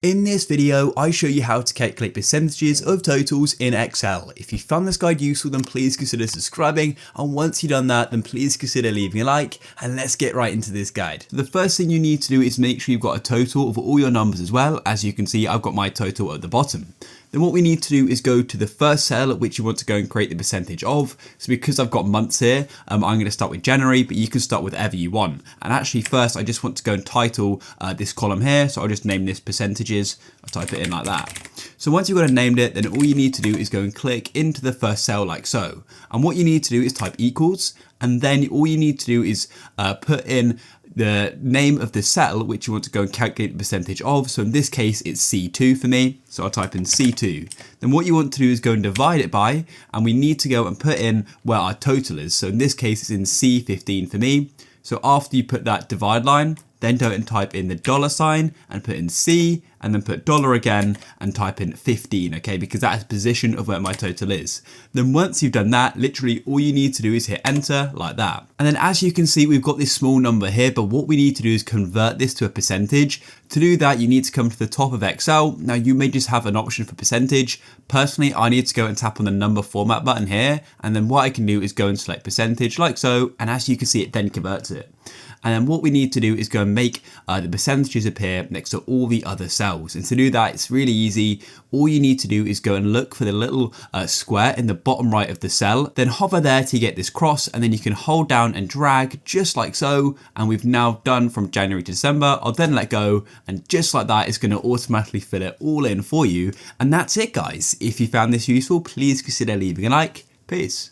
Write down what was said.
In this video, I show you how to calculate percentages of totals in Excel. If you found this guide useful, then please consider subscribing. And once you've done that, then please consider leaving a like, and let's get right into this guide. The first thing you need to do is make sure you've got a total of all your numbers as well. As you can see, I've got my total at the bottom. Then what we need to do is go to the first cell at which you want to go and create the percentage of. So because I've got months here, I'm going to start with January, but you can start with whatever you want. And actually first, I just want to go and title this column here. So I'll just name this percentages. I'll type it in like that. So once you've got it named it, then all you need to do is go and click into the first cell like so. And what you need to do is type equals. And then all you need to do is put in the name of the cell which you want to go and calculate the percentage of. So in this case, it's C2 for me. So I'll type in C2. Then what you want to do is go and divide it by, and we need to go and put in where our total is. So in this case, it's in C15 for me. So after you put that divide line, then go and type in the $sign and put in C, and then put dollar again and type in 15, okay? Because that is the position of where my total is. Then once you've done that, literally all you need to do is hit enter like that. And then as you can see, we've got this small number here, but what we need to do is convert this to a percentage. To do that, you need to come to the top of Excel. Now you may just have an option for percentage. Personally, I need to go and tap on the number format button here. And then what I can do is go and select percentage like so. And as you can see, it then converts it. And then what we need to do is go and make the percentages appear next to all the other cells. And to do that, it's really easy. All you need to do is go and look for the little square in the bottom right of the cell, then hover there to get this cross, and then you can hold down and drag just like so. And we've now done from January to December. I'll then let go, and just like that, it's going to automatically fill it all in for you. And that's it, guys. If you found this useful, please consider leaving a like. Peace.